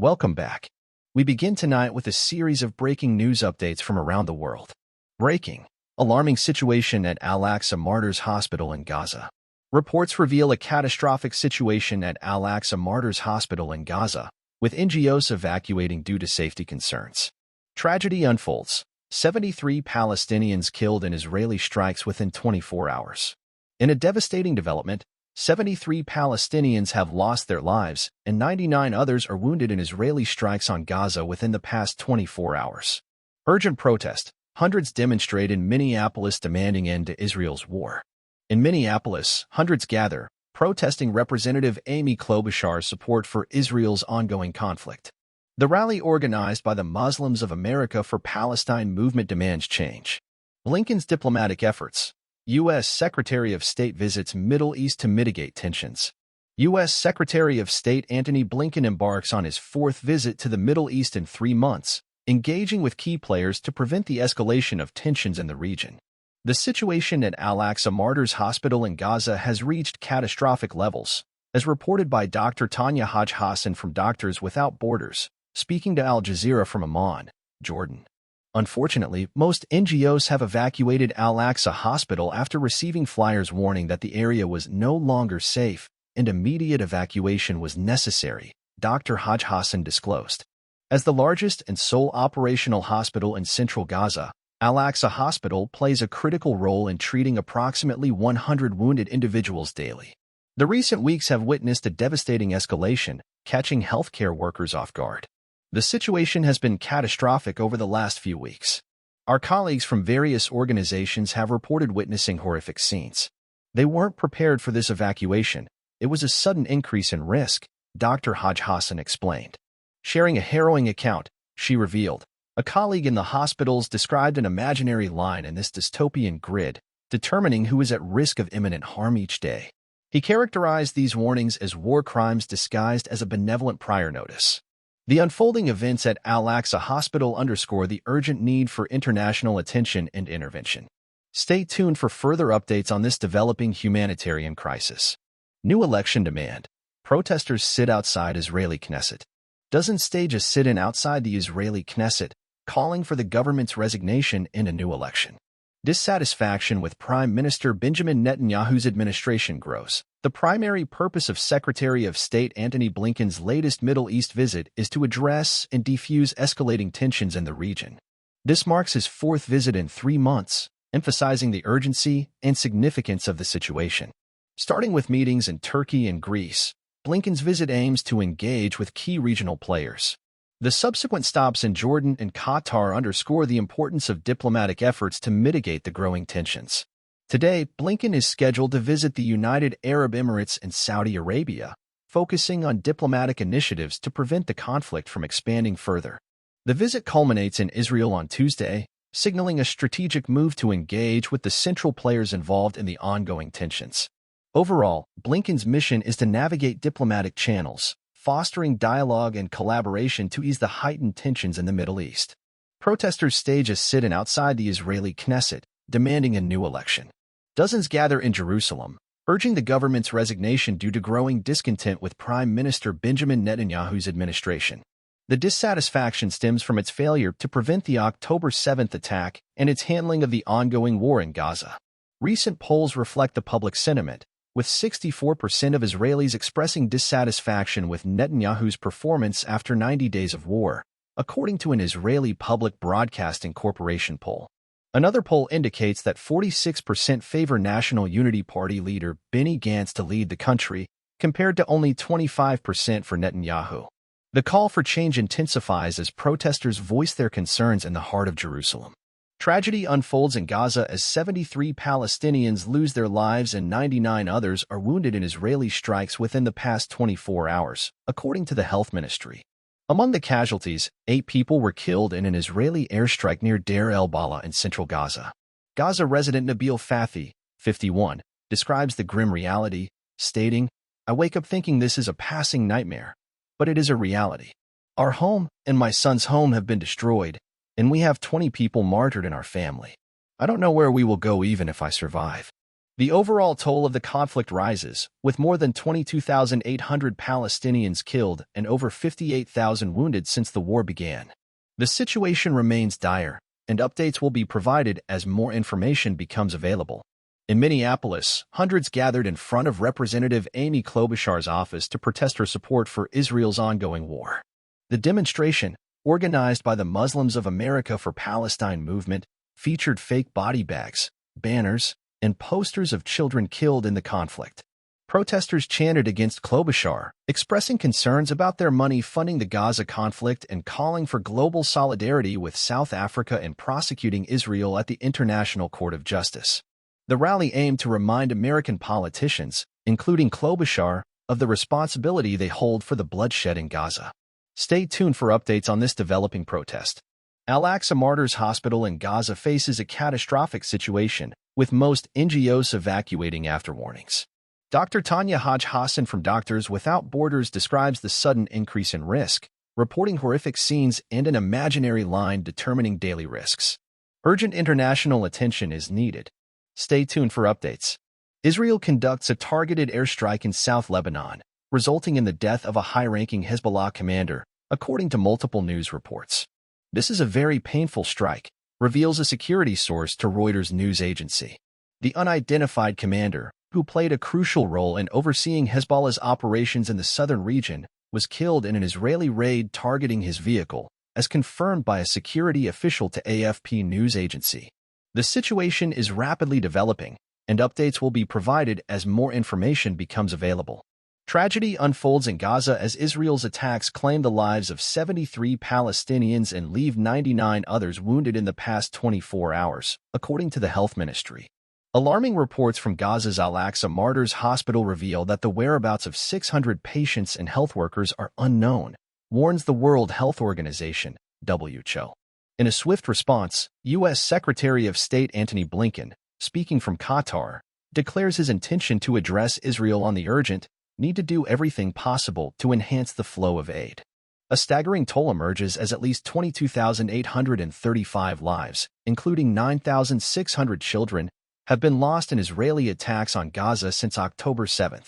Welcome back. We begin tonight with a series of breaking news updates from around the world. Breaking: alarming situation at Al-Aqsa Martyrs Hospital in Gaza. Reports reveal a catastrophic situation at Al-Aqsa Martyrs Hospital in Gaza, with NGOs evacuating due to safety concerns. Tragedy unfolds: 73 Palestinians killed in Israeli strikes within 24 hours. In a devastating development, 73 Palestinians have lost their lives, and 99 others are wounded in Israeli strikes on Gaza within the past 24 hours. Urgent protest: hundreds demonstrate in Minneapolis demanding end to Israel's war. In Minneapolis, hundreds gather, protesting Representative Amy Klobuchar's support for Israel's ongoing conflict. The rally, organized by the Muslims of America for Palestine movement, demands change. Blinken's diplomatic efforts. U.S. Secretary of State visits Middle East to mitigate tensions. U.S. Secretary of State Antony Blinken embarks on his fourth visit to the Middle East in 3 months, engaging with key players to prevent the escalation of tensions in the region. The situation at Al-Aqsa Martyrs Hospital in Gaza has reached catastrophic levels, as reported by Dr. Tanya Haj-Hassan from Doctors Without Borders, speaking to Al Jazeera from Amman, Jordan. Unfortunately, most NGOs have evacuated Al-Aqsa Hospital after receiving flyers warning that the area was no longer safe and immediate evacuation was necessary, Dr. Haj-Hassan disclosed. As the largest and sole operational hospital in central Gaza, Al-Aqsa Hospital plays a critical role in treating approximately 100 wounded individuals daily. The recent weeks have witnessed a devastating escalation, catching healthcare workers off guard. The situation has been catastrophic over the last few weeks. Our colleagues from various organizations have reported witnessing horrific scenes. They weren't prepared for this evacuation. It was a sudden increase in risk, Dr. Haj-Hassan explained. Sharing a harrowing account, she revealed, a colleague in the hospitals described an imaginary line in this dystopian grid, determining who is at risk of imminent harm each day. He characterized these warnings as war crimes disguised as a benevolent prior notice. The unfolding events at Al-Aqsa Hospital underscore the urgent need for international attention and intervention. Stay tuned for further updates on this developing humanitarian crisis. New election demand: protesters sit outside Israeli Knesset. Dozens stage a sit-in outside the Israeli Knesset, calling for the government's resignation and a new election. Dissatisfaction with Prime Minister Benjamin Netanyahu's administration grows. The primary purpose of Secretary of State Antony Blinken's latest Middle East visit is to address and defuse escalating tensions in the region. This marks his fourth visit in 3 months, emphasizing the urgency and significance of the situation. Starting with meetings in Turkey and Greece, Blinken's visit aims to engage with key regional players. The subsequent stops in Jordan and Qatar underscore the importance of diplomatic efforts to mitigate the growing tensions. Today, Blinken is scheduled to visit the United Arab Emirates and Saudi Arabia, focusing on diplomatic initiatives to prevent the conflict from expanding further. The visit culminates in Israel on Tuesday, signaling a strategic move to engage with the central players involved in the ongoing tensions. Overall, Blinken's mission is to navigate diplomatic channels, fostering dialogue and collaboration to ease the heightened tensions in the Middle East. Protesters stage a sit-in outside the Israeli Knesset, demanding a new election. Dozens gather in Jerusalem, urging the government's resignation due to growing discontent with Prime Minister Benjamin Netanyahu's administration. The dissatisfaction stems from its failure to prevent the October 7th attack and its handling of the ongoing war in Gaza. Recent polls reflect the public sentiment, with 64% of Israelis expressing dissatisfaction with Netanyahu's performance after 90 days of war, according to an Israeli Public Broadcasting Corporation poll. Another poll indicates that 46% favor National Unity Party leader Benny Gantz to lead the country, compared to only 25% for Netanyahu. The call for change intensifies as protesters voice their concerns in the heart of Jerusalem. Tragedy unfolds in Gaza as 73 Palestinians lose their lives and 99 others are wounded in Israeli strikes within the past 24 hours, according to the health ministry. Among the casualties, 8 people were killed in an Israeli airstrike near Deir el-Balah in central Gaza. Gaza resident Nabil Fathi, 51, describes the grim reality, stating, "I wake up thinking this is a passing nightmare, but it is a reality. Our home and my son's home have been destroyed, and we have 20 people martyred in our family. I don't know where we will go even if I survive." The overall toll of the conflict rises, with more than 22,800 Palestinians killed and over 58,000 wounded since the war began. The situation remains dire, and updates will be provided as more information becomes available. In Minneapolis, hundreds gathered in front of Representative Amy Klobuchar's office to protest her support for Israel's ongoing war. The demonstration, organized by the Muslims of America for Palestine movement, featured fake body bags, banners, and posters of children killed in the conflict. Protesters chanted against Klobuchar, expressing concerns about their money funding the Gaza conflict and calling for global solidarity with South Africa and prosecuting Israel at the International Court of Justice. The rally aimed to remind American politicians, including Klobuchar, of the responsibility they hold for the bloodshed in Gaza. Stay tuned for updates on this developing protest. Al-Aqsa Martyrs Hospital in Gaza faces a catastrophic situation, with most NGOs evacuating after warnings. Dr. Tanya Haj Hassan from Doctors Without Borders describes the sudden increase in risk, reporting horrific scenes and an imaginary line determining daily risks. Urgent international attention is needed. Stay tuned for updates. Israel conducts a targeted airstrike in South Lebanon, resulting in the death of a high-ranking Hezbollah commander, according to multiple news reports. This is a very painful strike, reveals a security source to Reuters news agency. The unidentified commander, who played a crucial role in overseeing Hezbollah's operations in the southern region, was killed in an Israeli raid targeting his vehicle, as confirmed by a security official to AFP news agency. The situation is rapidly developing, and updates will be provided as more information becomes available. Tragedy unfolds in Gaza as Israel's attacks claim the lives of 73 Palestinians and leave 99 others wounded in the past 24 hours, according to the health ministry. Alarming reports from Gaza's Al-Aqsa Martyrs Hospital reveal that the whereabouts of 600 patients and health workers are unknown, warns the World Health Organization, WHO. In a swift response, U.S. Secretary of State Antony Blinken, speaking from Qatar, declares his intention to address Israel on the urgent need to do everything possible to enhance the flow of aid. A staggering toll emerges as at least 22,835 lives, including 9,600 children, have been lost in Israeli attacks on Gaza since October 7.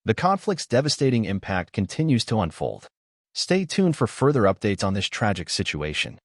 The conflict's devastating impact continues to unfold. Stay tuned for further updates on this tragic situation.